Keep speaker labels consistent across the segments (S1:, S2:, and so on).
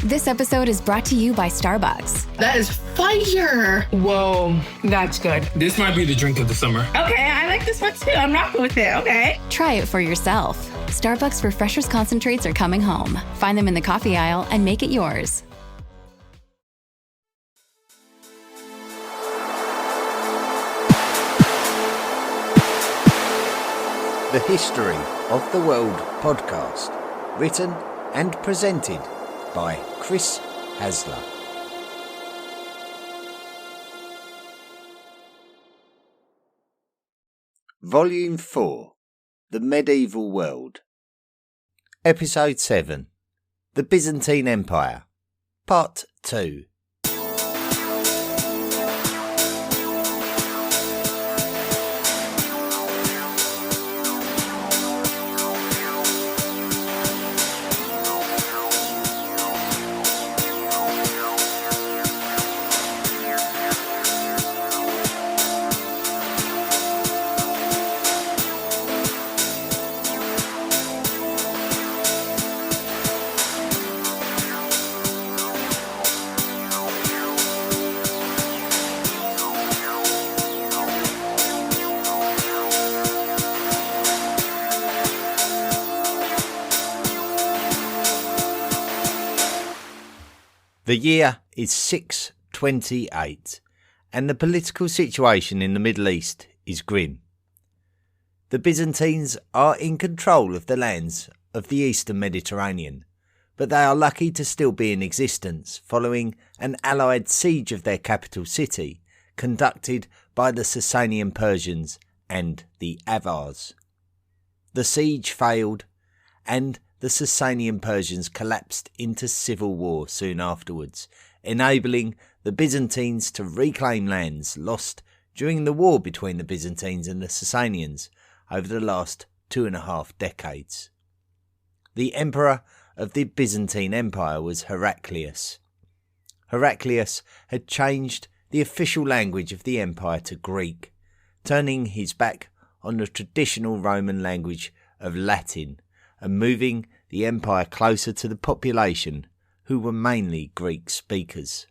S1: This episode is brought to you by Starbucks.
S2: That is fire.
S3: Whoa, that's good.
S4: This might be the drink of the summer.
S3: Okay, I like this one too. I'm rocking with it. Okay.
S1: Try it for yourself. Starbucks Refreshers concentrates are coming home. Find them in the coffee aisle and make it yours.
S5: The History of the World podcast, written and presented by Chris Hasler. Volume 4, The Medieval World. Episode 7, The Byzantine Empire, Part 2. The year is 628, and the political situation in the Middle East is grim. The Byzantines are in control of the lands of the Eastern Mediterranean, but they are lucky to still be in existence following an allied siege of their capital city conducted by the Sasanian Persians and the Avars. The siege failed, and the Sasanian Persians collapsed into civil war soon afterwards, enabling the Byzantines to reclaim lands lost during the war between the Byzantines and the Sasanians over the last 2.5 decades. The emperor of the Byzantine Empire was Heraclius. Heraclius had changed the official language of the empire to Greek, turning his back on the traditional Roman language of Latin and moving the empire closer to the population, who were mainly Greek speakers.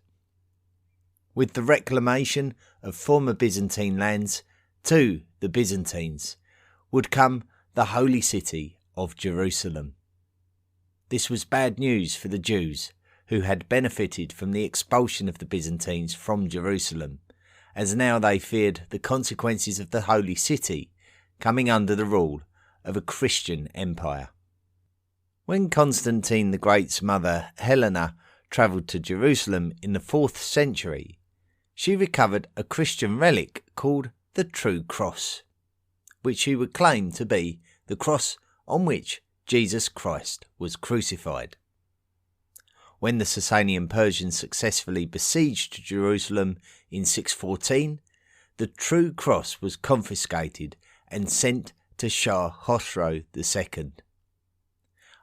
S5: With the reclamation of former Byzantine lands to the Byzantines would come the holy city of Jerusalem. This was bad news for the Jews, who had benefited from the expulsion of the Byzantines from Jerusalem, as now they feared the consequences of the holy city coming under the rule of a Christian empire. When Constantine the Great's mother, Helena, travelled to Jerusalem in the 4th century, she recovered a Christian relic called the True Cross, which she would claim to be the cross on which Jesus Christ was crucified. When the Sasanian Persians successfully besieged Jerusalem in 614, the True Cross was confiscated and sent to Shah Khosrow II.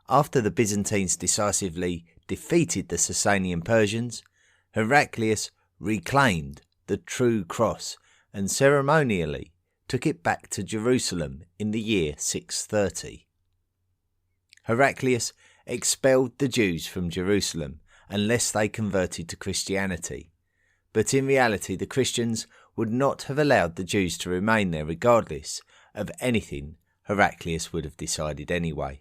S5: After the Byzantines decisively defeated the Sasanian Persians, Heraclius reclaimed the True Cross and ceremonially took it back to Jerusalem in the year 630. Heraclius expelled the Jews from Jerusalem unless they converted to Christianity, but in reality the Christians would not have allowed the Jews to remain there regardless of anything Heraclius would have decided anyway.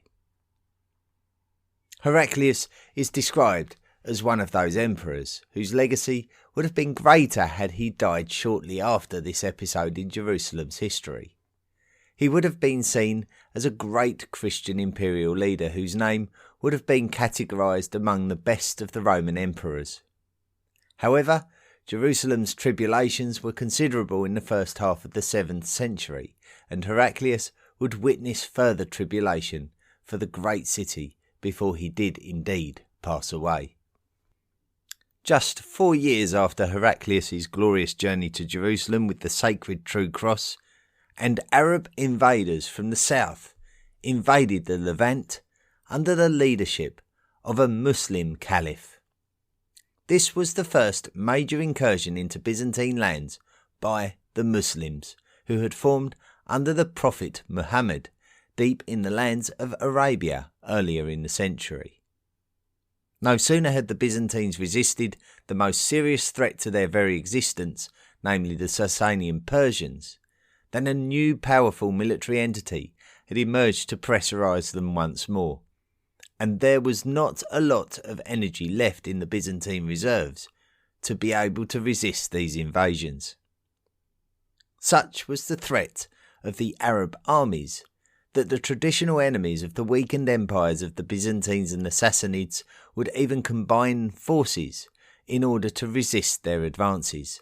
S5: Heraclius is described as one of those emperors whose legacy would have been greater had he died shortly after this episode in Jerusalem's history. He would have been seen as a great Christian imperial leader whose name would have been categorised among the best of the Roman emperors. However, Jerusalem's tribulations were considerable in the first half of the 7th century, and Heraclius would witness further tribulation for the great city before he did indeed pass away. Just 4 years after Heraclius' glorious journey to Jerusalem with the sacred True Cross, and Arab invaders from the south invaded the Levant under the leadership of a Muslim caliph. This was the first major incursion into Byzantine lands by the Muslims, who had formed under the Prophet Muhammad deep in the lands of Arabia earlier in the century. No sooner had the Byzantines resisted the most serious threat to their very existence, namely the Sasanian Persians, than a new powerful military entity had emerged to pressurise them once more, and there was not a lot of energy left in the Byzantine reserves to be able to resist these invasions. Such was the threat of the Arab armies that the traditional enemies of the weakened empires of the Byzantines and the Sassanids would even combine forces in order to resist their advances.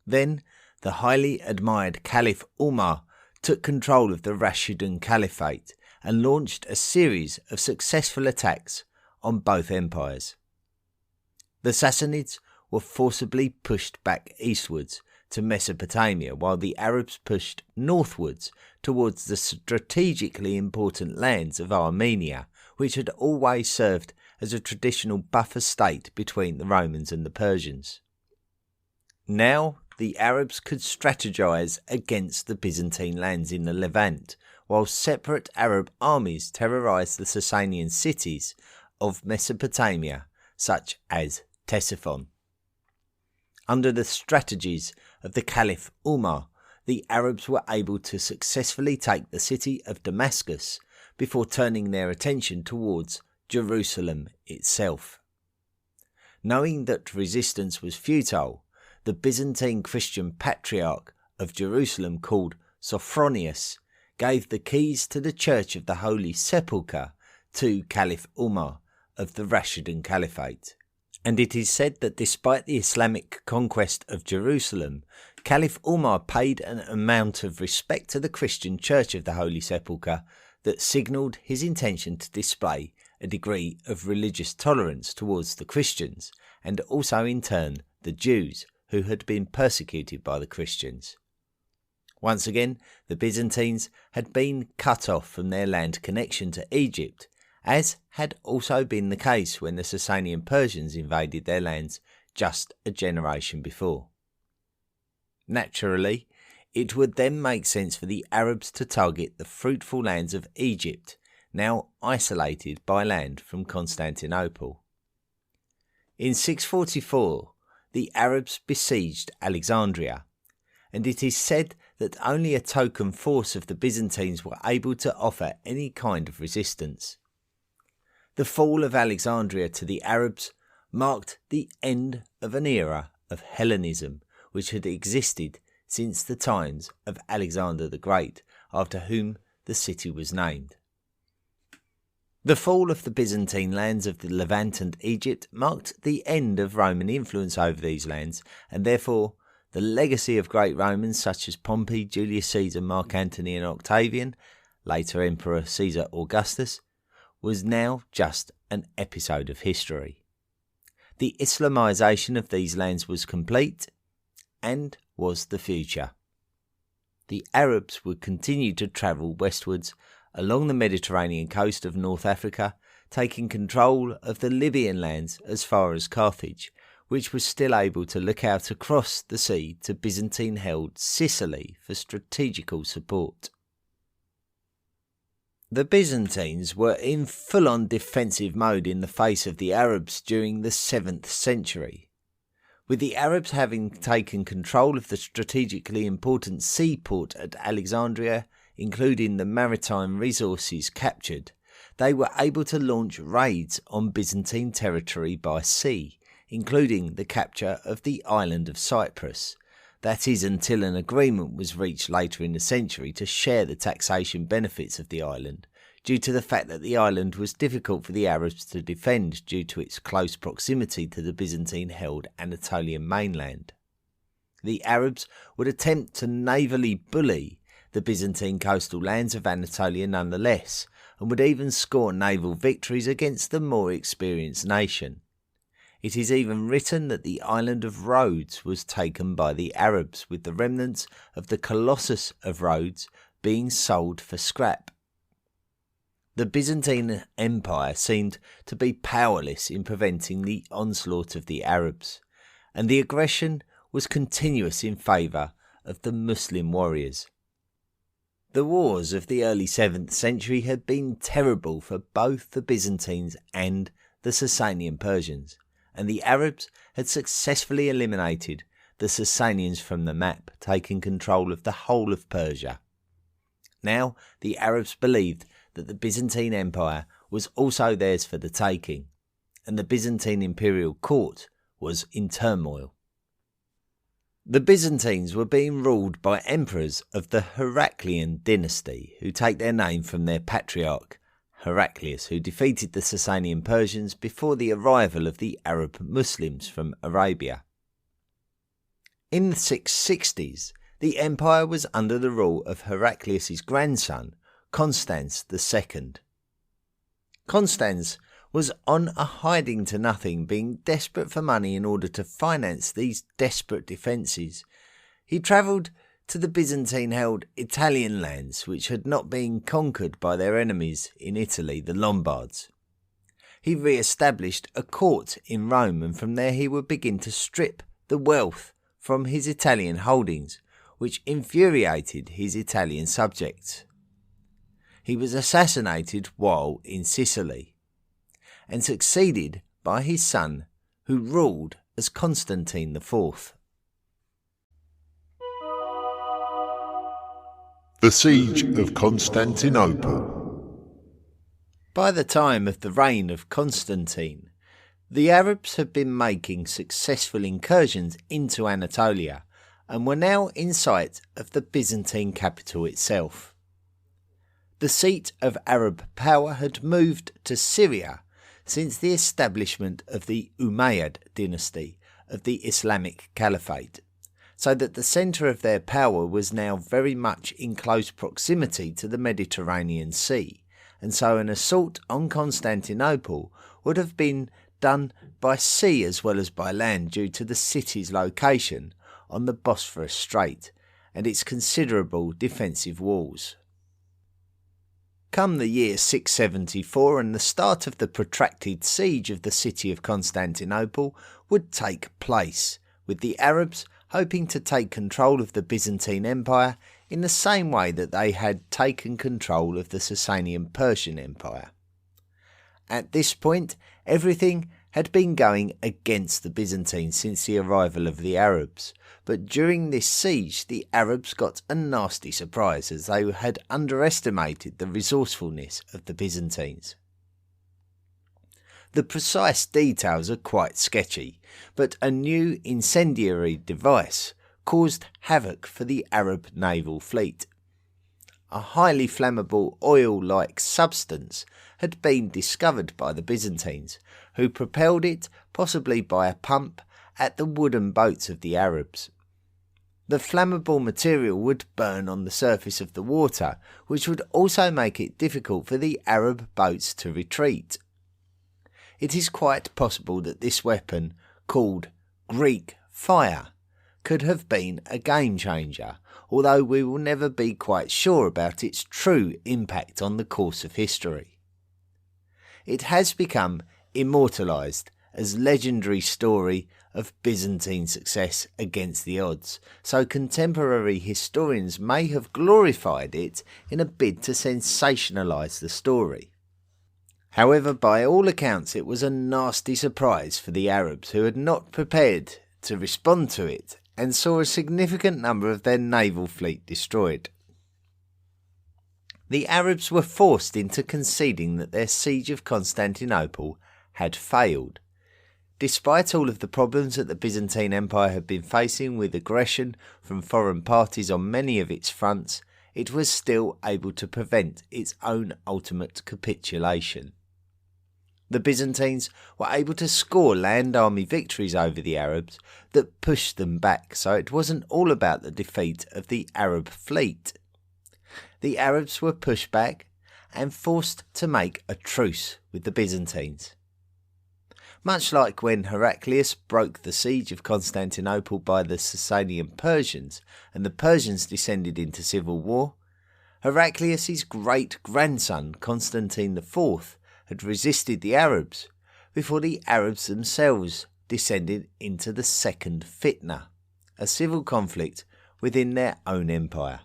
S5: Then the highly admired Caliph Umar took control of the Rashidun Caliphate and launched a series of successful attacks on both empires. The Sassanids were forcibly pushed back eastwards to Mesopotamia, while the Arabs pushed northwards towards the strategically important lands of Armenia, which had always served as a traditional buffer state between the Romans and the Persians. Now the Arabs could strategize against the Byzantine lands in the Levant, while separate Arab armies terrorized the Sasanian cities of Mesopotamia, such as Ctesiphon. Under the strategies of the Caliph Umar, the Arabs were able to successfully take the city of Damascus before turning their attention towards Jerusalem itself. Knowing that resistance was futile, the Byzantine Christian Patriarch of Jerusalem, called Sophronius, gave the keys to the Church of the Holy Sepulchre to Caliph Umar of the Rashidun Caliphate. And it is said that despite the Islamic conquest of Jerusalem, Caliph Umar paid an amount of respect to the Christian Church of the Holy Sepulchre that signalled his intention to display a degree of religious tolerance towards the Christians, and also in turn the Jews who had been persecuted by the Christians. Once again, the Byzantines had been cut off from their land connection to Egypt, as had also been the case when the Sasanian Persians invaded their lands just a generation before. Naturally, it would then make sense for the Arabs to target the fruitful lands of Egypt, now isolated by land from Constantinople. In 644, the Arabs besieged Alexandria, and it is said that only a token force of the Byzantines were able to offer any kind of resistance. The fall of Alexandria to the Arabs marked the end of an era of Hellenism which had existed since the times of Alexander the Great, after whom the city was named. The fall of the Byzantine lands of the Levant and Egypt marked the end of Roman influence over these lands, and therefore the legacy of great Romans such as Pompey, Julius Caesar, Mark Antony and Octavian, later Emperor Caesar Augustus, was now just an episode of history. The Islamization of these lands was complete and was the future. The Arabs would continue to travel westwards along the Mediterranean coast of North Africa, taking control of the Libyan lands as far as Carthage, which was still able to look out across the sea to Byzantine-held Sicily for strategical support. The Byzantines were in full-on defensive mode in the face of the Arabs during the 7th century. With the Arabs having taken control of the strategically important seaport at Alexandria, including the maritime resources captured, they were able to launch raids on Byzantine territory by sea, including the capture of the island of Cyprus. That is, until an agreement was reached later in the century to share the taxation benefits of the island, due to the fact that the island was difficult for the Arabs to defend due to its close proximity to the Byzantine-held Anatolian mainland. The Arabs would attempt to navally bully the Byzantine coastal lands of Anatolia nonetheless, and would even score naval victories against the more experienced nation. It is even written that the island of Rhodes was taken by the Arabs, with the remnants of the Colossus of Rhodes being sold for scrap. The Byzantine Empire seemed to be powerless in preventing the onslaught of the Arabs, and the aggression was continuous in favour of the Muslim warriors. The wars of the early 7th century had been terrible for both the Byzantines and the Sasanian Persians, and the Arabs had successfully eliminated the Sasanians from the map, taking control of the whole of Persia. Now the Arabs believed that the Byzantine Empire was also theirs for the taking, and the Byzantine imperial court was in turmoil. The Byzantines were being ruled by emperors of the Heraclian dynasty, who take their name from their patriarch Heraclius, who defeated the Sasanian Persians before the arrival of the Arab Muslims from Arabia. In the 660s, the empire was under the rule of Heraclius' grandson, Constans II. Constans was on a hiding to nothing, being desperate for money in order to finance these desperate defences. He travelled to the Byzantine-held Italian lands, which had not been conquered by their enemies in Italy, the Lombards. He re-established a court in Rome, and from there he would begin to strip the wealth from his Italian holdings, which infuriated his Italian subjects. He was assassinated while in Sicily, and succeeded by his son, who ruled as Constantine IV.
S4: The Siege of Constantinople.
S5: By the time of the reign of Constantine, the Arabs had been making successful incursions into Anatolia and were now in sight of the Byzantine capital itself. The seat of Arab power had moved to Syria since the establishment of the Umayyad dynasty of the Islamic Caliphate, so that the centre of their power was now very much in close proximity to the Mediterranean Sea, and so an assault on Constantinople would have been done by sea as well as by land due to the city's location on the Bosphorus Strait and its considerable defensive walls. Come the year 674 and the start of the protracted siege of the city of Constantinople would take place, with the Arabs hoping to take control of the Byzantine Empire in the same way that they had taken control of the Sasanian Persian Empire. At this point, everything had been going against the Byzantines since the arrival of the Arabs, but during this siege the Arabs got a nasty surprise as they had underestimated the resourcefulness of the Byzantines. The precise details are quite sketchy, but a new incendiary device caused havoc for the Arab naval fleet. A highly flammable oil-like substance had been discovered by the Byzantines, who propelled it, possibly by a pump, at the wooden boats of the Arabs. The flammable material would burn on the surface of the water, which would also make it difficult for the Arab boats to retreat. It is quite possible that this weapon, called Greek fire, could have been a game changer, although we will never be quite sure about its true impact on the course of history. It has become immortalised as legendary story of Byzantine success against the odds, so contemporary historians may have glorified it in a bid to sensationalise the story. However, by all accounts it was a nasty surprise for the Arabs, who had not prepared to respond to it and saw a significant number of their naval fleet destroyed. The Arabs were forced into conceding that their siege of Constantinople had failed. Despite all of the problems that the Byzantine Empire had been facing with aggression from foreign parties on many of its fronts, it was still able to prevent its own ultimate capitulation. The Byzantines were able to score land army victories over the Arabs that pushed them back, so it wasn't all about the defeat of the Arab fleet. The Arabs were pushed back and forced to make a truce with the Byzantines. Much like when Heraclius broke the siege of Constantinople by the Sasanian Persians and the Persians descended into civil war, Heraclius' great-grandson Constantine IV had resisted the Arabs before the Arabs themselves descended into the Second Fitna, a civil conflict within their own empire.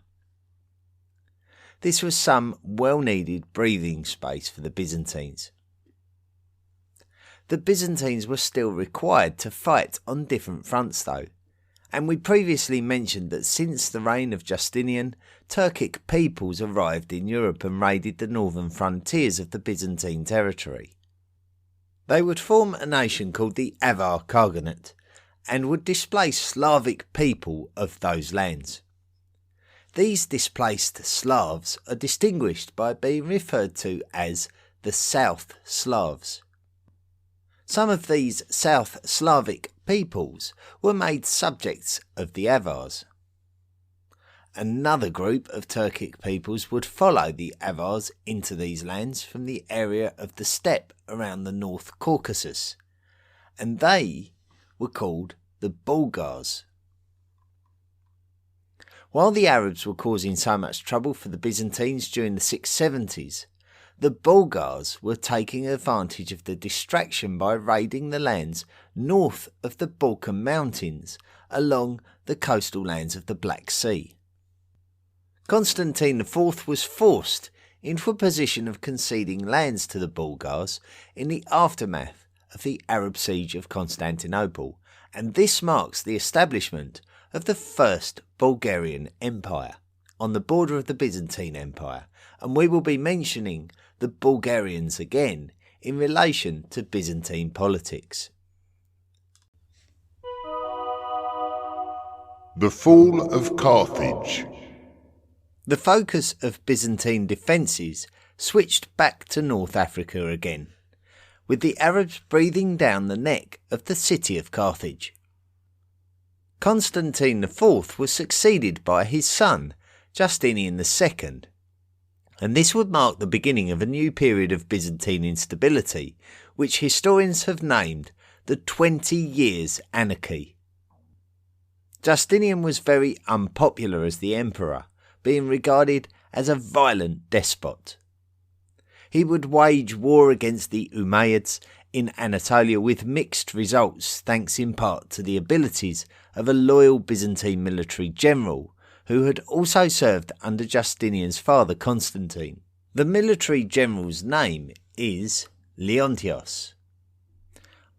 S5: This was some well-needed breathing space for the Byzantines. The Byzantines were still required to fight on different fronts though, and we previously mentioned that since the reign of Justinian, Turkic peoples arrived in Europe and raided the northern frontiers of the Byzantine territory. They would form a nation called the Avar Khaganate and would displace Slavic people of those lands. These displaced Slavs are distinguished by being referred to as the South Slavs. Some of these South Slavic peoples were made subjects of the Avars. Another group of Turkic peoples would follow the Avars into these lands from the area of the steppe around the North Caucasus, and they were called the Bulgars. While the Arabs were causing so much trouble for the Byzantines during the 670s, the Bulgars were taking advantage of the distraction by raiding the lands north of the Balkan Mountains along the coastal lands of the Black Sea. Constantine IV was forced into a position of conceding lands to the Bulgars in the aftermath of the Arab siege of Constantinople, and this marks the establishment of the First Bulgarian Empire on the border of the Byzantine Empire, and we will be mentioning the Bulgarians again in relation to Byzantine politics.
S4: The fall of Carthage.
S5: The focus of Byzantine defences switched back to North Africa again, with the Arabs breathing down the neck of the city of Carthage. Constantine IV was succeeded by his son, Justinian II, and this would mark the beginning of a new period of Byzantine instability, which historians have named the 20 Years' Anarchy. Justinian was very unpopular as the emperor, being regarded as a violent despot. He would wage war against the Umayyads in Anatolia with mixed results, thanks in part to the abilities of a loyal Byzantine military general who had also served under Justinian's father Constantine. The military general's name is Leontios.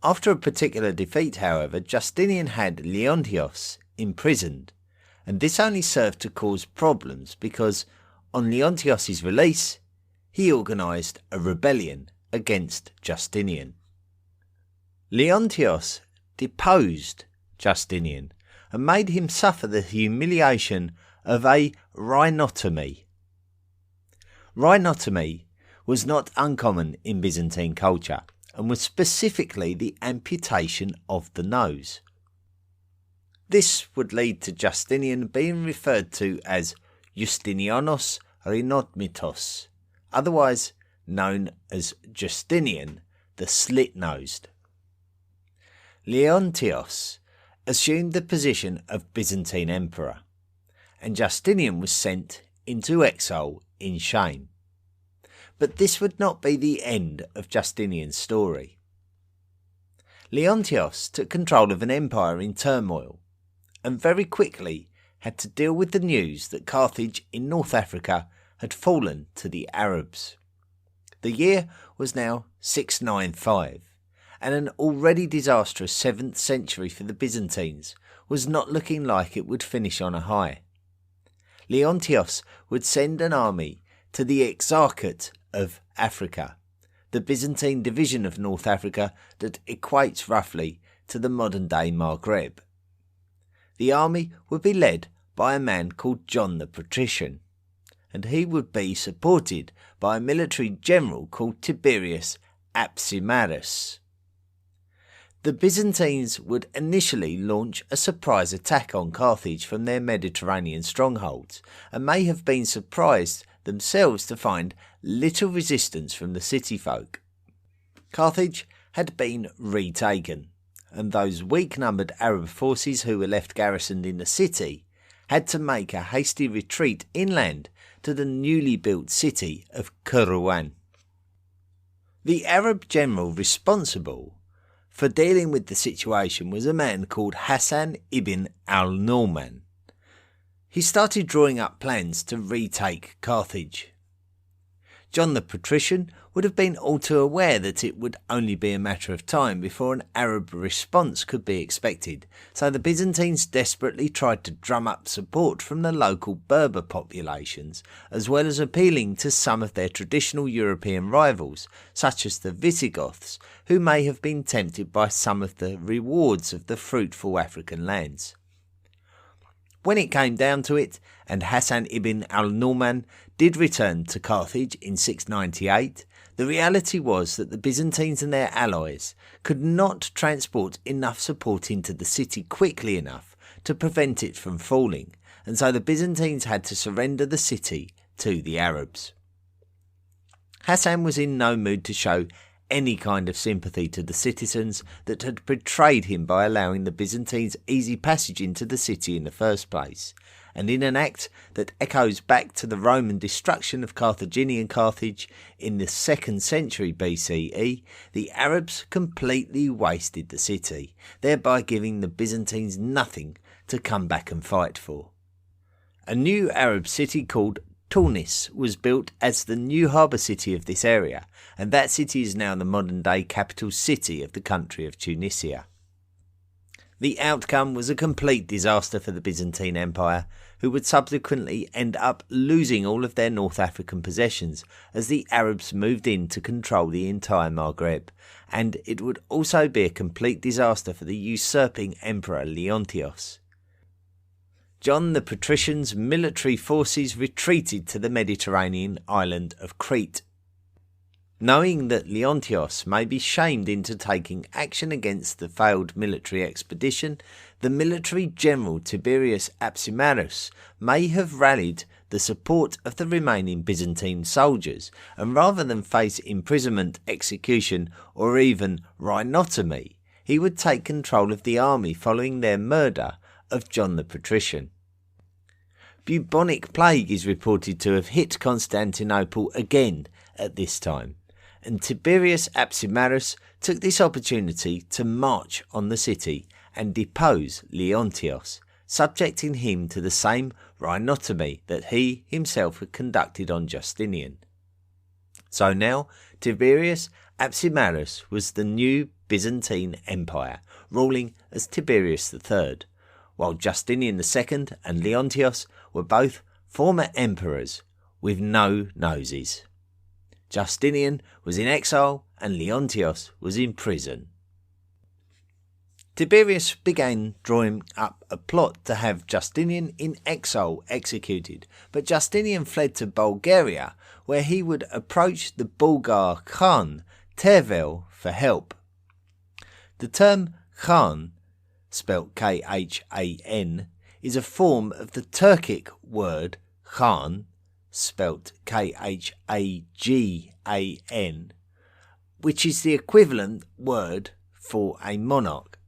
S5: After a particular defeat, however, Justinian had Leontios imprisoned, and this only served to cause problems because, on Leontios' release, he organised a rebellion against Justinian. Leontios deposed Justinian and made him suffer the humiliation of a rhinotomy. Rhinotomy was not uncommon in Byzantine culture and was specifically the amputation of the nose. This would lead to Justinian being referred to as Justinianos Rhinotmitos, otherwise known as Justinian the Slit-Nosed. Leontios assumed the position of Byzantine emperor, and Justinian was sent into exile in shame. But this would not be the end of Justinian's story. Leontios took control of an empire in turmoil, and very quickly had to deal with the news that Carthage in North Africa had fallen to the Arabs. The year was now 695, and an already disastrous 7th century for the Byzantines was not looking like it would finish on a high. Leontios would send an army to the Exarchate of Africa, the Byzantine division of North Africa that equates roughly to the modern-day Maghreb. The army would be led by a man called John the Patrician, and he would be supported by a military general called Tiberius Apsimarus. The Byzantines would initially launch a surprise attack on Carthage from their Mediterranean strongholds, and may have been surprised themselves to find little resistance from the city folk. Carthage had been retaken, and those weak-numbered Arab forces who were left garrisoned in the city had to make a hasty retreat inland to the newly built city of Kairouan. The Arab general responsible for dealing with the situation was a man called Hassan ibn al-Nu'man. He started drawing up plans to retake Carthage. John the Patrician would have been all too aware that it would only be a matter of time before an Arab response could be expected, so the Byzantines desperately tried to drum up support from the local Berber populations, as well as appealing to some of their traditional European rivals, such as the Visigoths, who may have been tempted by some of the rewards of the fruitful African lands. When it came down to it, and Hassan ibn al-Nu'man did return to Carthage in 698, the reality was that the Byzantines and their allies could not transport enough support into the city quickly enough to prevent it from falling, and so the Byzantines had to surrender the city to the Arabs. Hassan was in no mood to show any kind of sympathy to the citizens that had betrayed him by allowing the Byzantines easy passage into the city in the first place, and in an act that echoes back to the Roman destruction of Carthaginian Carthage in the 2nd century BCE, the Arabs completely wasted the city, thereby giving the Byzantines nothing to come back and fight for. A new Arab city called Tunis was built as the new harbour city of this area, and that city is now the modern-day capital city of the country of Tunisia. The outcome was a complete disaster for the Byzantine Empire, who would subsequently end up losing all of their North African possessions as the Arabs moved in to control the entire Maghreb, and it would also be a complete disaster for the usurping Emperor Leontios. John the Patrician's military forces retreated to the Mediterranean island of Crete. Knowing that Leontios may be shamed into taking action against the failed military expedition, the military general Tiberius Apsimarus may have rallied the support of the remaining Byzantine soldiers, and rather than face imprisonment, execution, or even rhinotomy, he would take control of the army following their murder of John the Patrician. Bubonic plague is reported to have hit Constantinople again at this time, and Tiberius Apsimarus took this opportunity to march on the city and depose Leontios, subjecting him to the same rhinotomy that he himself had conducted on Justinian. So now Tiberius Apsimarus was the new Byzantine Empire, ruling as Tiberius III, while Justinian II and Leontios were both former emperors with no noses. Justinian was in exile and Leontios was in prison. Tiberius began drawing up a plot to have Justinian in exile executed, but Justinian fled to Bulgaria, where he would approach the Bulgar Khan, Tervel, for help. The term Khan, spelt Khan, is a form of the Turkic word Khan, spelt Khagan, which is the equivalent word for a monarch.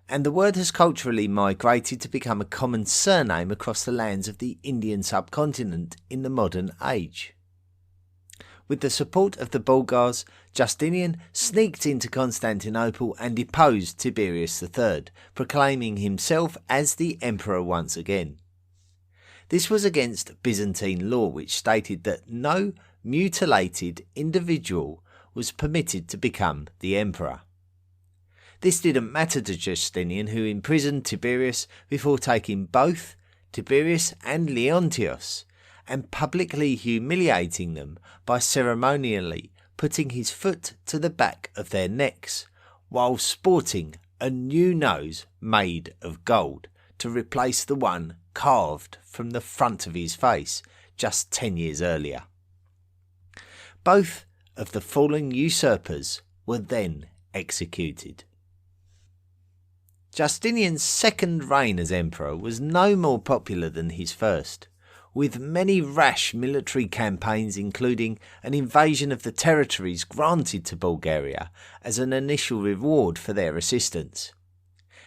S5: And the word has culturally migrated to become a common surname across the lands of the Indian subcontinent in the modern age. With the support of the Bulgars, Justinian sneaked into Constantinople and deposed Tiberius III, proclaiming himself as the emperor once again. This was against Byzantine law, which stated that no mutilated individual was permitted to become the emperor. This didn't matter to Justinian, who imprisoned Tiberius before taking both Tiberius and Leontios and publicly humiliating them by ceremonially putting his foot to the back of their necks, while sporting a new nose made of gold to replace the one carved from the front of his face just 10 years earlier. Both of the fallen usurpers were then executed. Justinian's second reign as emperor was no more popular than his first, with many rash military campaigns, including an invasion of the territories granted to Bulgaria as an initial reward for their assistance.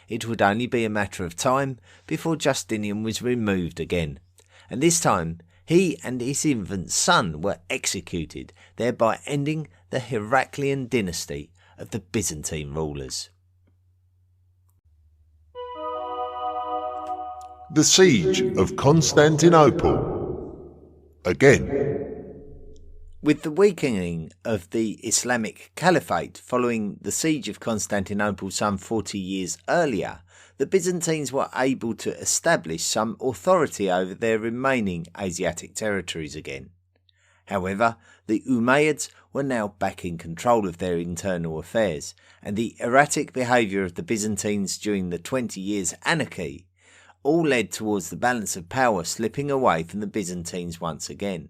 S5: It would only be a matter of time before Justinian was removed again, and this time he and his infant son were executed, thereby ending the Heraclian dynasty of the Byzantine rulers.
S4: The Siege of Constantinople. Again.
S5: With the weakening of the Islamic Caliphate following the siege of Constantinople some 40 years earlier, the Byzantines were able to establish some authority over their remaining Asiatic territories again. However, the Umayyads were now back in control of their internal affairs, and the erratic behaviour of the Byzantines during the 20 years' anarchy all led towards the balance of power slipping away from the Byzantines once again.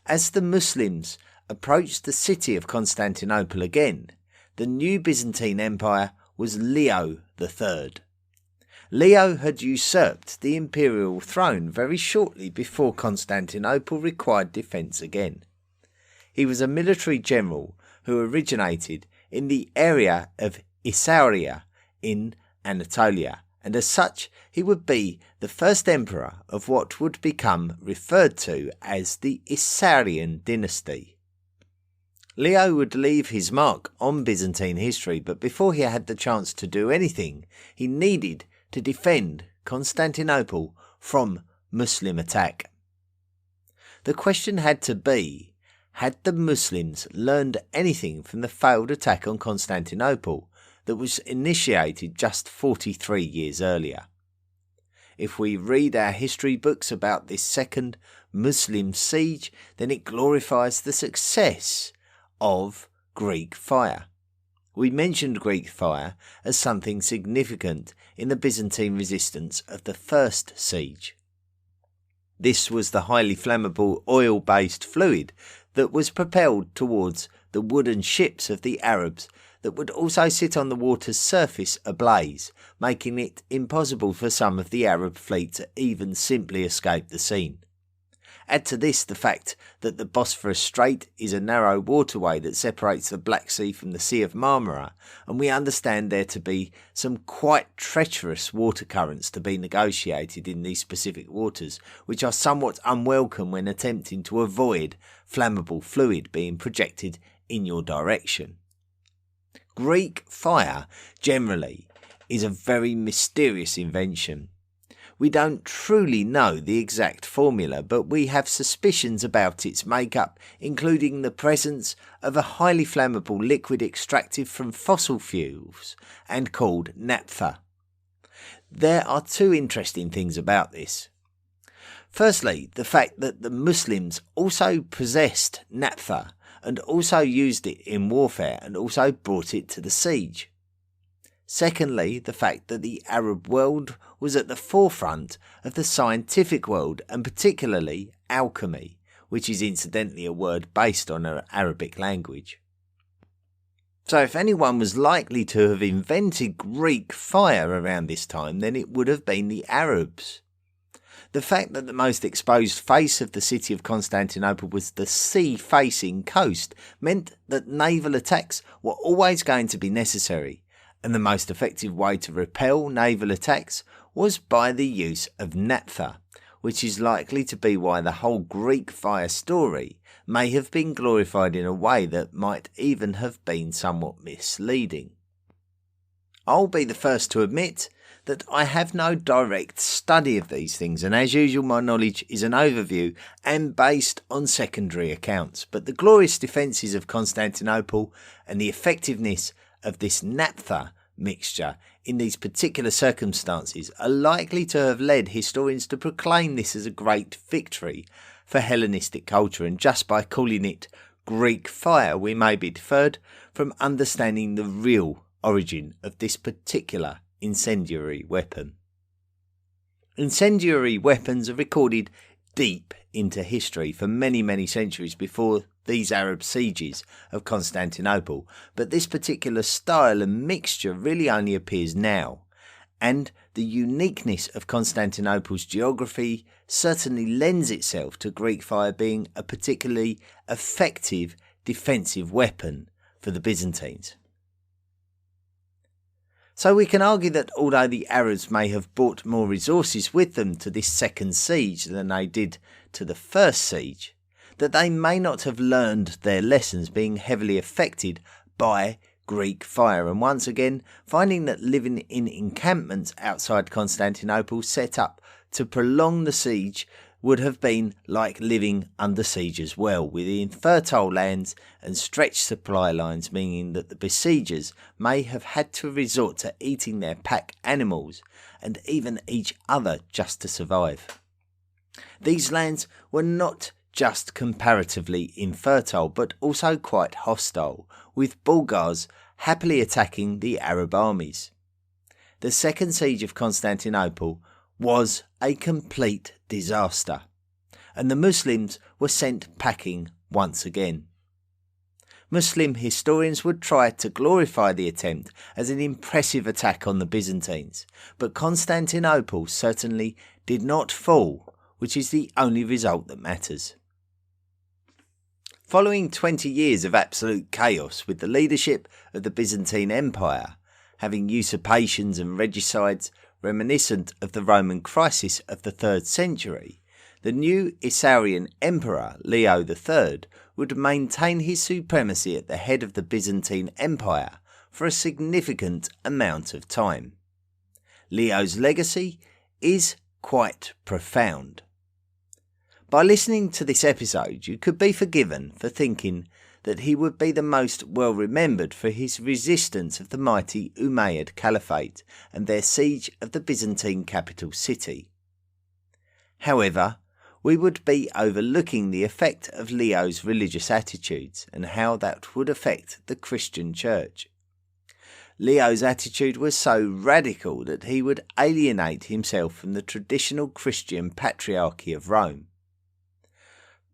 S5: As the Muslims approached the city of Constantinople again, the new Byzantine Empire was Leo III. Leo had usurped the imperial throne very shortly before Constantinople required defence again. He was a military general who originated in the area of Isauria in Anatolia, and as such he would be the first emperor of what would become referred to as the Isaurian dynasty. Leo would leave his mark on Byzantine history, but before he had the chance to do anything, he needed to defend Constantinople from Muslim attack. The question had to be, had the Muslims learned anything from the failed attack on Constantinople that was initiated just 43 years earlier? If we read our history books about this second Muslim siege, then it glorifies the success of Greek fire. We mentioned Greek fire as something significant in the Byzantine resistance of the first siege. This was the highly flammable oil-based fluid that was propelled towards the wooden ships of the Arabs that would also sit on the water's surface ablaze, making it impossible for some of the Arab fleet to even simply escape the scene. Add to this the fact that the Bosphorus Strait is a narrow waterway that separates the Black Sea from the Sea of Marmara, and we understand there to be some quite treacherous water currents to be negotiated in these specific waters, which are somewhat unwelcome when attempting to avoid flammable fluid being projected in your direction. Greek fire, generally, is a very mysterious invention. We don't truly know the exact formula, but we have suspicions about its makeup, including the presence of a highly flammable liquid extracted from fossil fuels and called naphtha. There are two interesting things about this. Firstly, the fact that the Muslims also possessed naphtha and also used it in warfare and also brought it to the siege. Secondly, the fact that the Arab world was at the forefront of the scientific world, and particularly alchemy, which is incidentally a word based on an Arabic language. So if anyone was likely to have invented Greek fire around this time, then it would have been the Arabs. The fact that the most exposed face of the city of Constantinople was the sea-facing coast meant that naval attacks were always going to be necessary, and the most effective way to repel naval attacks was by the use of naphtha, which is likely to be why the whole Greek fire story may have been glorified in a way that might even have been somewhat misleading. I'll be the first to admit that I have no direct study of these things, and as usual my knowledge is an overview and based on secondary accounts, but the glorious defences of Constantinople and the effectiveness of this naphtha mixture in these particular circumstances are likely to have led historians to proclaim this as a great victory for Hellenistic culture, and just by calling it Greek fire we may be deferred from understanding the real origin of this particular incendiary weapon. Incendiary weapons are recorded deep into history for many, many centuries before these Arab sieges of Constantinople, but this particular style and mixture really only appears now, and the uniqueness of Constantinople's geography certainly lends itself to Greek fire being a particularly effective defensive weapon for the Byzantines. So we can argue that although the Arabs may have brought more resources with them to this second siege than they did to the first siege, that they may not have learned their lessons, being heavily affected by Greek fire, and once again finding that living in encampments outside Constantinople set up to prolong the siege would have been like living under siege as well, with infertile lands and stretched supply lines, meaning that the besiegers may have had to resort to eating their pack animals and even each other just to survive. These lands were not just comparatively infertile, but also quite hostile, with Bulgars happily attacking the Arab armies. The second siege of Constantinople was a complete disaster, and the Muslims were sent packing once again. Muslim historians would try to glorify the attempt as an impressive attack on the Byzantines, but Constantinople certainly did not fall, which is the only result that matters. Following 20 years of absolute chaos with the leadership of the Byzantine Empire, having usurpations and regicides reminiscent of the Roman crisis of the 3rd century, the new Isaurian emperor Leo III would maintain his supremacy at the head of the Byzantine Empire for a significant amount of time. Leo's legacy is quite profound. By listening to this episode, you could be forgiven for thinking that he would be the most well remembered for his resistance of the mighty Umayyad Caliphate and their siege of the Byzantine capital city. However, we would be overlooking the effect of Leo's religious attitudes and how that would affect the Christian church. Leo's attitude was so radical that he would alienate himself from the traditional Christian patriarchy of Rome.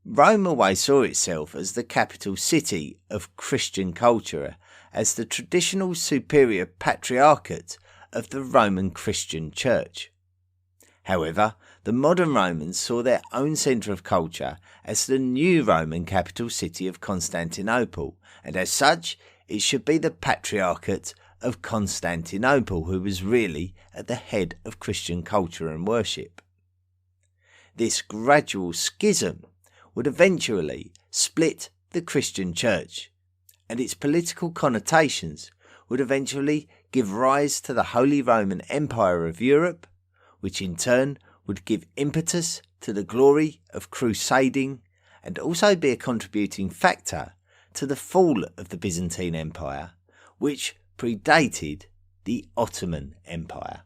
S5: Rome always saw itself as the capital city of Christian culture, as the traditional superior patriarchate of the Roman Christian Church. However, the modern Romans saw their own centre of culture as the new Roman capital city of Constantinople, and as such, it should be the Patriarchate of Constantinople who was really at the head of Christian culture and worship. This gradual schism would eventually split the Christian church, and its political connotations would eventually give rise to the Holy Roman Empire of Europe, which in turn would give impetus to the glory of crusading and also be a contributing factor to the fall of the Byzantine Empire, which predated the Ottoman Empire.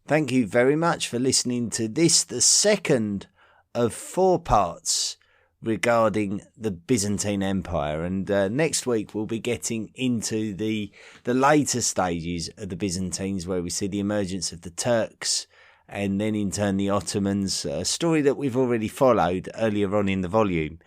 S5: Thank you very much for listening to this, the second of 4 parts regarding the Byzantine Empire. And next week we'll be getting into the later stages of the Byzantines, where we see the emergence of the Turks and then in turn the Ottomans, a story that we've already followed earlier on in the volume.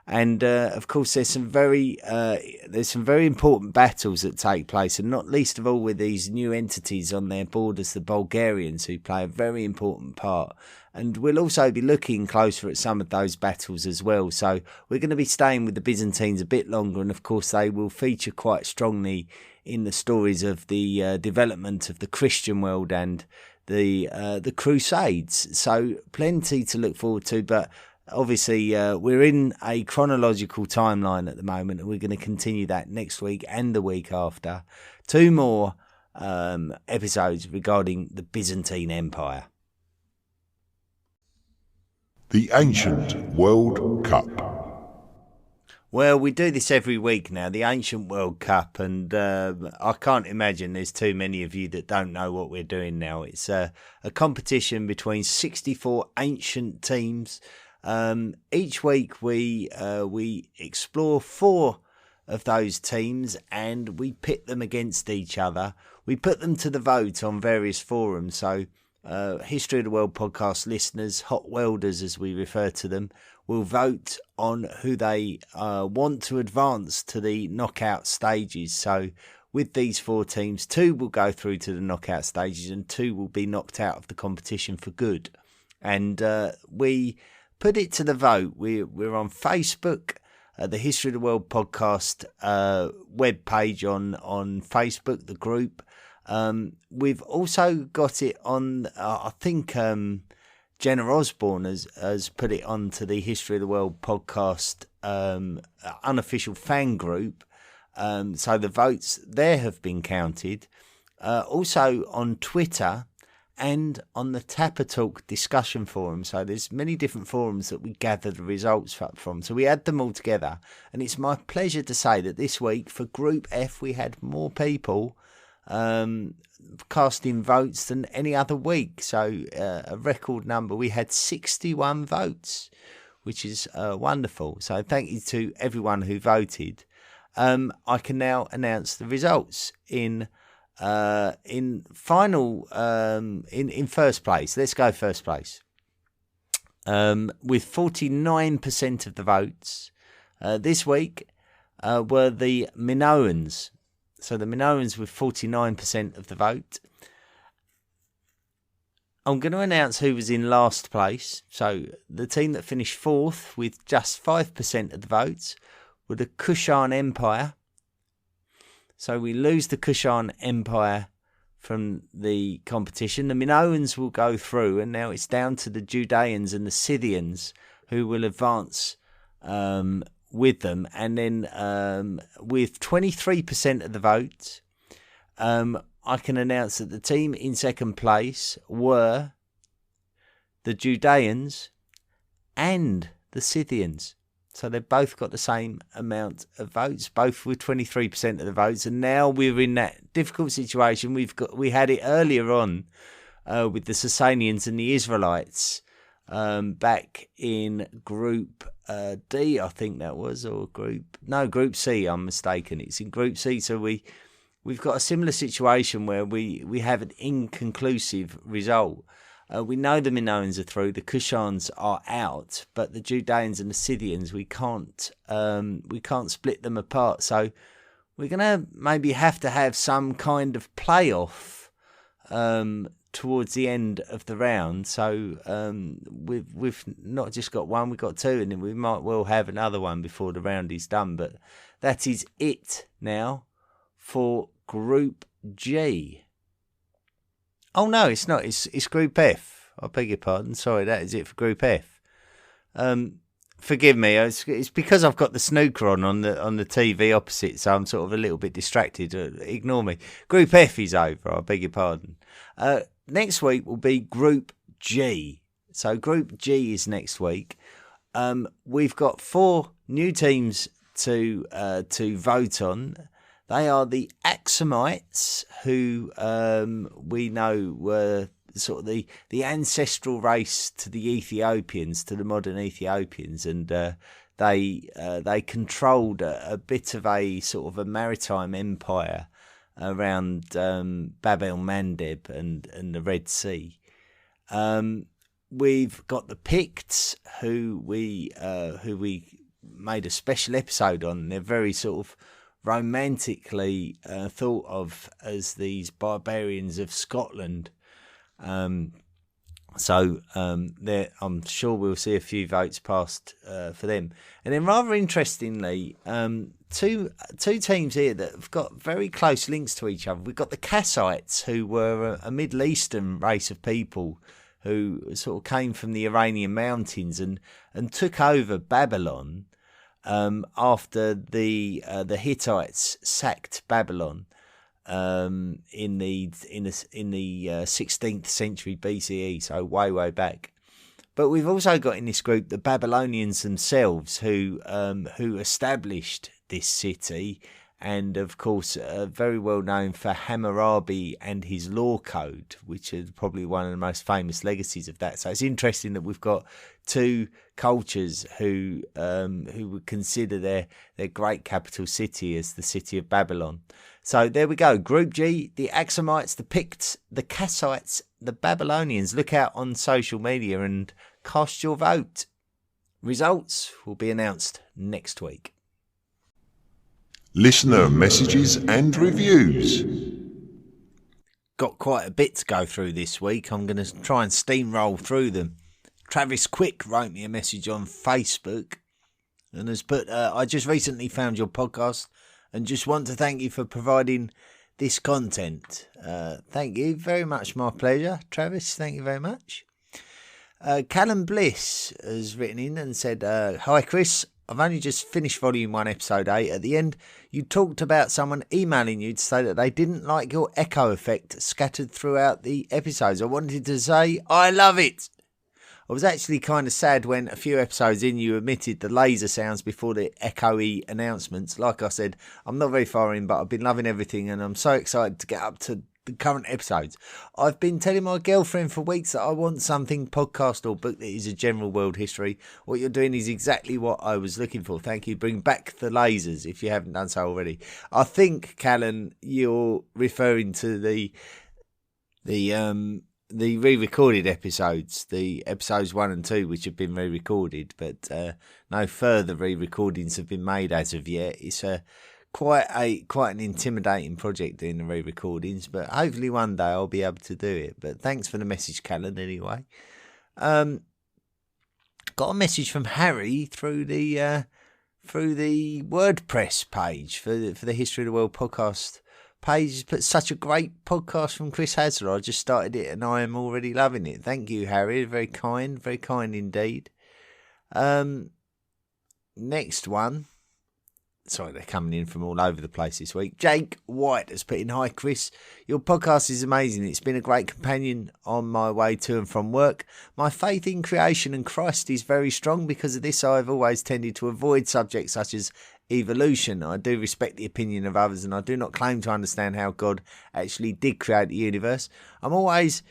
S5: And of course, there's some very important battles that take place, and not least of all with these new entities on their borders, the Bulgarians, who play a very important part. And we'll also be looking closer at some of those battles as well. So we're going to be staying with the Byzantines a bit longer, and of course, they will feature quite strongly in the stories of the development of the Christian world and the Crusades. So plenty to look forward to, but obviously, we're in a chronological timeline at the moment, and we're going to continue that next week and the week after. 2 more episodes regarding the Byzantine Empire.
S4: The Ancient World Cup.
S5: Well, we do this every week now, the Ancient World Cup, and I can't imagine there's too many of you that don't know what we're doing now. It's a competition between 64 ancient teams. Each week we explore 4 of those teams and we pit them against each other. We put them to the vote on various forums. So History of the World podcast listeners, hot welders as we refer to them, will vote on who they want to advance to the knockout stages. So with these 4 teams, 2 will go through to the knockout stages and 2 will be knocked out of the competition for good. And we put it to the vote. We're on Facebook, the History of the World podcast web page on Facebook, the group. We've also got it on, I think Jenna Osborne has put it onto the History of the World podcast unofficial fan group. So the votes there have been counted. Also on Twitter and on the Tapper Talk discussion forum. So there's many different forums that we gather the results from. So we add them all together. And it's my pleasure to say that this week for Group F, we had more people casting votes than any other week. So a record number. We had 61 votes, which is wonderful. So thank you to everyone who voted. I can now announce the results in first place. Let's go first place. With 49% of the votes this week were the Minoans. So the Minoans with 49% of the vote. I'm going to announce who was in last place. So the team that finished fourth with just 5% of the votes were the Kushan Empire. So we lose the Kushan Empire from the competition. The Minoans will go through, and now it's down to the Judeans and the Scythians who will advance with them. And then with 23% of the vote, I can announce that the team in second place were the Judeans and the Scythians. So they've both got the same amount of votes, both with 23% of the votes. And now we're in that difficult situation. We had it earlier on with the Sasanians and the Israelites back in Group D, I think that was, or Group C. I'm mistaken. It's in Group C. So we've got a similar situation where we have an inconclusive result. We know the Minoans are through, the Kushans are out, but the Judeans and the Scythians, we can't split them apart. So we're gonna maybe have to have some kind of playoff towards the end of the round. So we've not just got one, we've got two, and then we might well have another one before the round is done. But that is it now for Group G. Oh no, it's not. It's Group F. I beg your pardon. Sorry, that is it for Group F. Forgive me. It's because I've got the snooker on the TV opposite, so I'm sort of a little bit distracted. Ignore me. Group F is over. I beg your pardon. Next week will be Group G. So Group G is next week. We've got 4 new teams to vote on. They are the Axumites, who we know were sort of the ancestral race to the Ethiopians, to the modern Ethiopians, and they controlled a bit of a sort of a maritime empire around Bab el-Mandeb and the Red Sea. We've got the Picts, who we made a special episode on. They're very sort of romantically thought of as these barbarians of Scotland. So I'm sure we'll see a few votes passed for them. And then rather interestingly, two teams here that have got very close links to each other. We've got the Kassites, who were a Middle Eastern race of people who sort of came from the Iranian mountains and took over Babylon after the Hittites sacked Babylon in the 16th century BCE, so way back. But we've also got in this group the Babylonians themselves, who established this city, and of course very well known for Hammurabi and his law code, which is probably one of the most famous legacies of that. So it's interesting that we've got two cultures who would consider their great capital city as the city of Babylon. So there we go. Group G, the Axumites, the Picts, the Kassites, the Babylonians. Look out on social media and cast your vote. Results will be announced next week.
S4: Listener messages and reviews.
S5: Got quite a bit to go through this week. I'm going to try and steamroll through them. Travis Quick wrote me a message on Facebook and has put, I just recently found your podcast and just want to thank you for providing this content. Thank you very much. My pleasure, Travis. Thank you very much. Callum Bliss has written in and said, hi, Chris. I've only just finished Volume 1, Episode 8. At the end, you talked about someone emailing you to say that they didn't like your echo effect scattered throughout the episodes. I wanted to say, I love it. I was actually kind of sad when a few episodes in you omitted the laser sounds before the echoey announcements. Like I said, I'm not very far in, but I've been loving everything and I'm so excited to get up to the current episodes. I've been telling my girlfriend for weeks that I want something podcast or book that is a general world history. What you're doing is exactly what I was looking for. Thank you. Bring back the lasers if you haven't done so already. I think, Callan, you're referring to the re-recorded episodes, the episodes 1 and 2, which have been re-recorded, but no further re-recordings have been made as of yet. It's quite an intimidating project doing the re-recordings, but hopefully one day I'll be able to do it. But thanks for the message, Callan, anyway. Got a message from Harry through the WordPress page for the History of the World podcast page. But such a great podcast from Chris Hasler. I just started it and I am already loving it. Thank you, Harry. Very kind indeed. Next one. Sorry, they're coming in from all over the place this week. Jake White has put in, hi Chris, your podcast is amazing. It's been a great companion on my way to and from work. My faith in creation and Christ is very strong. Because of this, I've always tended to avoid subjects such as evolution. I do respect the opinion of others and I do not claim to understand how God actually did create the universe. I'm always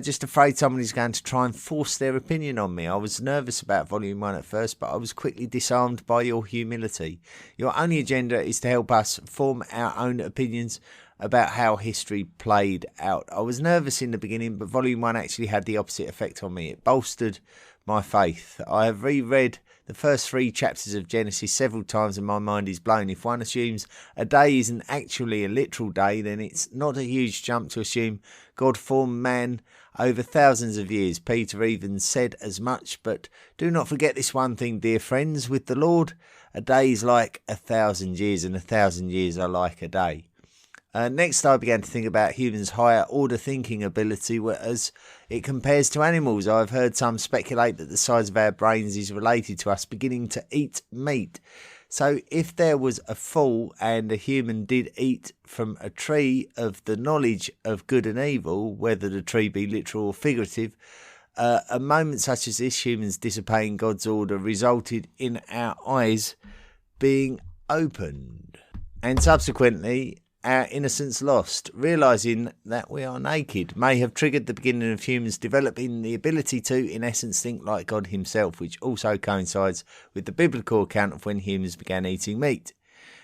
S5: just afraid someone is going to try and force their opinion on me. I was nervous about Volume 1 at first, but I was quickly disarmed by your humility. Your only agenda is to help us form our own opinions about how history played out. I was nervous in the beginning, but Volume 1 actually had the opposite effect on me. It bolstered my faith. I have reread the first 3 chapters of Genesis several times and my mind is blown. If one assumes a day isn't actually a literal day, then it's not a huge jump to assume God formed man over thousands of years. Peter even said as much. But do not forget this one thing, dear friends. With the Lord, a day is like 1,000 years and 1,000 years are like a day. Next, I began to think about humans' higher order thinking ability as it compares to animals. I've heard some speculate that the size of our brains is related to us beginning to eat meat. So if there was a fall and a human did eat from a tree of the knowledge of good and evil, whether the tree be literal or figurative, a moment such as this, humans disobeying God's order, resulted in our eyes being opened. And subsequently, our innocence lost. Realising that we are naked may have triggered the beginning of humans developing the ability to, in essence, think like God himself, which also coincides with the biblical account of when humans began eating meat.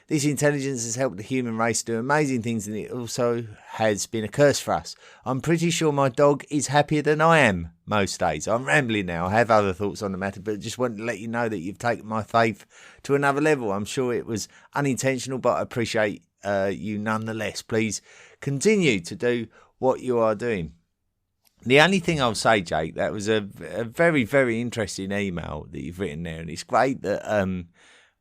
S5: This intelligence has helped the human race do amazing things, and it also has been a curse for us. I'm pretty sure my dog is happier than I am most days. I'm rambling now. I have other thoughts on the matter, but just wanted to let you know that you've taken my faith to another level. I'm sure it was unintentional, but I appreciate you nonetheless. Please continue to do what you are doing. The only thing I'll say, Jake, that was a very, very interesting email that you've written there, and it's great that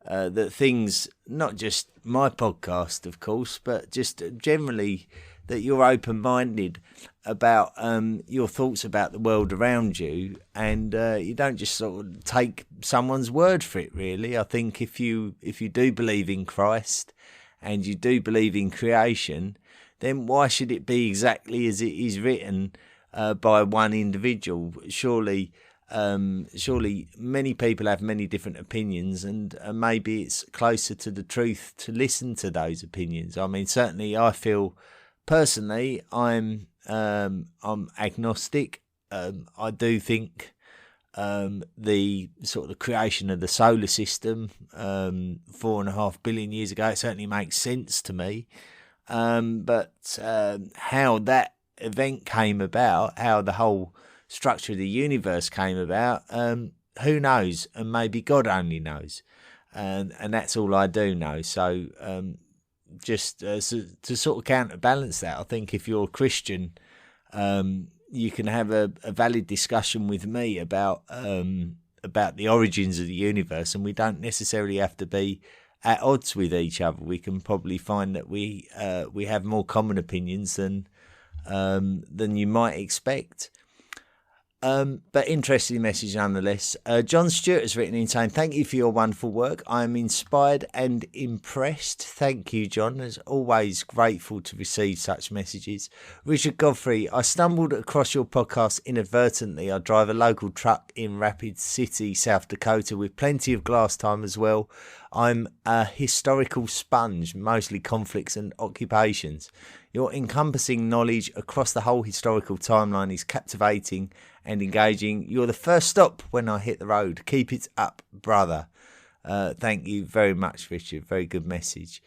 S5: that things, not just my podcast, of course, but just generally that you're open-minded about your thoughts about the world around you, and you don't just sort of take someone's word for it, really. I think if you do believe in Christ and you do believe in creation, then why should it be exactly as it is written by one individual? Surely many people have many different opinions, and maybe it's closer to the truth to listen to those opinions. I mean, certainly I feel personally I'm agnostic. I do think the sort of creation of the solar system 4.5 billion years ago, it certainly makes sense to me. But how that event came about, how the whole structure of the universe came about, who knows? And maybe God only knows. And that's all I do know. So just to sort of counterbalance that, I think if you're a Christian, you can have a valid discussion with me about the origins of the universe, and we don't necessarily have to be at odds with each other. We can probably find that we have more common opinions than you might expect. But interesting message nonetheless. John Stewart has written in saying, thank you for your wonderful work. I am inspired and impressed. Thank you, John. As always, grateful to receive such messages. Richard Godfrey, I stumbled across your podcast inadvertently. I drive a local truck in Rapid City, South Dakota, with plenty of glass time as well. I'm a historical sponge, mostly conflicts and occupations. Your encompassing knowledge across the whole historical timeline is captivating and engaging. You're the first stop when I hit the road. Keep it up, brother. Thank you very much, Richard. Very good message.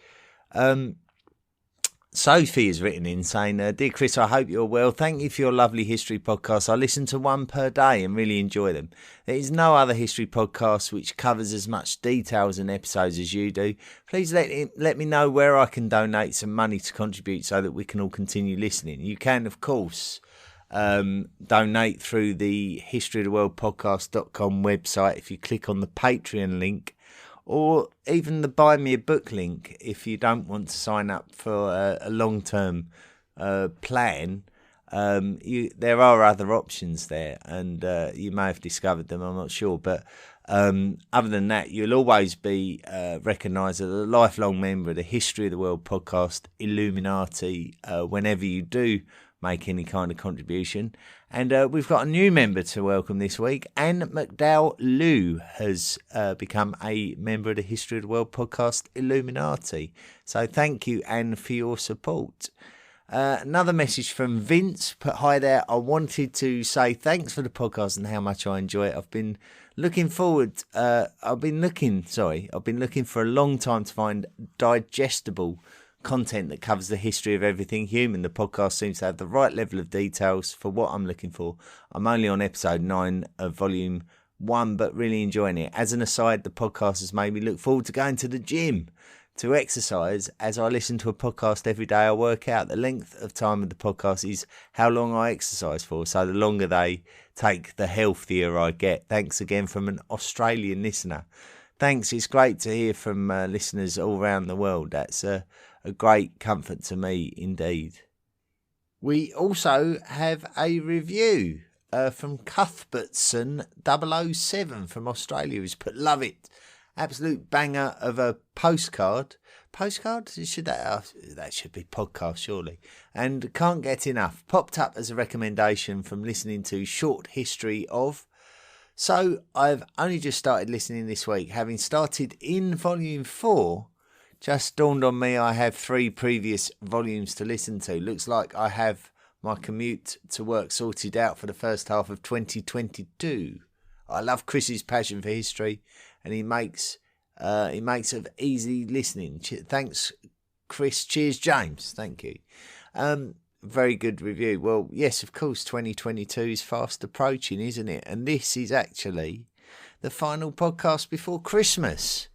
S5: Sophie has written in saying, Dear Chris, I hope you're well. Thank you for your lovely history podcast. I listen to one per day and really enjoy them. There is no other history podcast which covers as much details and episodes as you do. Please let me know where I can donate some money to contribute so that we can all continue listening. You can, of course, donate through the historyoftheworldpodcast.com website if you click on the Patreon link, or even the Buy Me a Book link if you don't want to sign up for a long-term plan. There are other options there, and you may have discovered them, I'm not sure. But other than that, you'll always be recognised as a lifelong member of the History of the World podcast Illuminati whenever you do make any kind of contribution. And we've got a new member to welcome this week. Anne McDowell-Lew has become a member of the History of the World podcast Illuminati. So thank you, Anne, for your support. Another message from Vince. Put, hi there. I wanted to say thanks for the podcast and how much I enjoy it. I've been looking for a long time to find digestible content that covers the history of everything human. The podcast seems to have the right level of details for what I'm looking for. I'm only on episode 9 of volume 1, but really enjoying it. As an aside, the podcast has made me look forward to going to the gym to exercise. As I listen to a podcast every day, I work out the length of time of the podcast is how long I exercise for. So the longer they take, the healthier I get. Thanks again from an Australian listener. Thanks. It's great to hear from listeners all around the world. That's a great comfort to me indeed. We also have a review from Cuthbertson 007 from Australia, who's put, love it. Absolute banger of a postcard. Postcard? That should be podcast, surely. And can't get enough. Popped up as a recommendation from listening to Short History of. So I've only just started listening this week. Having started in volume 4, just dawned on me I have 3 previous volumes to listen to. Looks like I have my commute to work sorted out for the first half of 2022. I love Chris's passion for history, and he makes it easy listening. Thanks, Chris. Cheers, James. Thank you. Very good review. Well, yes, of course, 2022 is fast approaching, isn't it? And this is actually the final podcast before Christmas.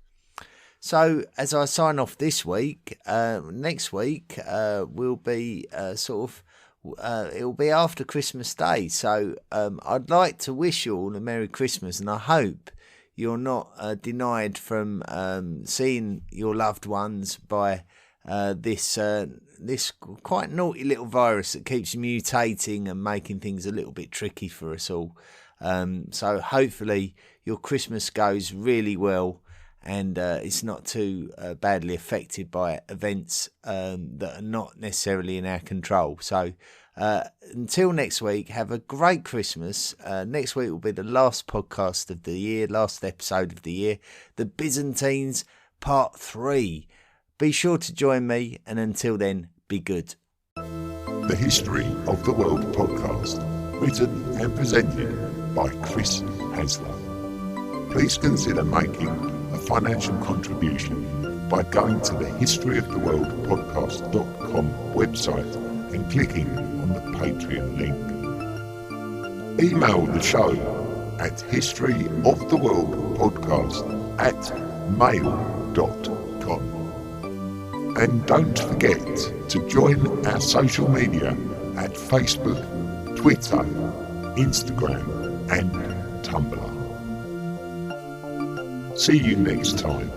S5: So as I sign off this week, next week will be it'll be after Christmas Day. So I'd like to wish you all a Merry Christmas, and I hope you're not denied from seeing your loved ones by this quite naughty little virus that keeps mutating and making things a little bit tricky for us all. So hopefully your Christmas goes really well, and it's not too badly affected by events that are not necessarily in our control. So until next week, have a great Christmas. Next week will be the last podcast of the year, last episode of the year, the Byzantines Part 3. Be sure to join me, and until then, be good.
S4: The History of the World podcast, written and presented by Chris Hasler. Please consider making a financial contribution by going to the historyoftheworldpodcast.com website and clicking on the Patreon link. Email the show at historyoftheworldpodcast@mail.com. And don't forget to join our social media at Facebook, Twitter, Instagram and Tumblr. See you next time.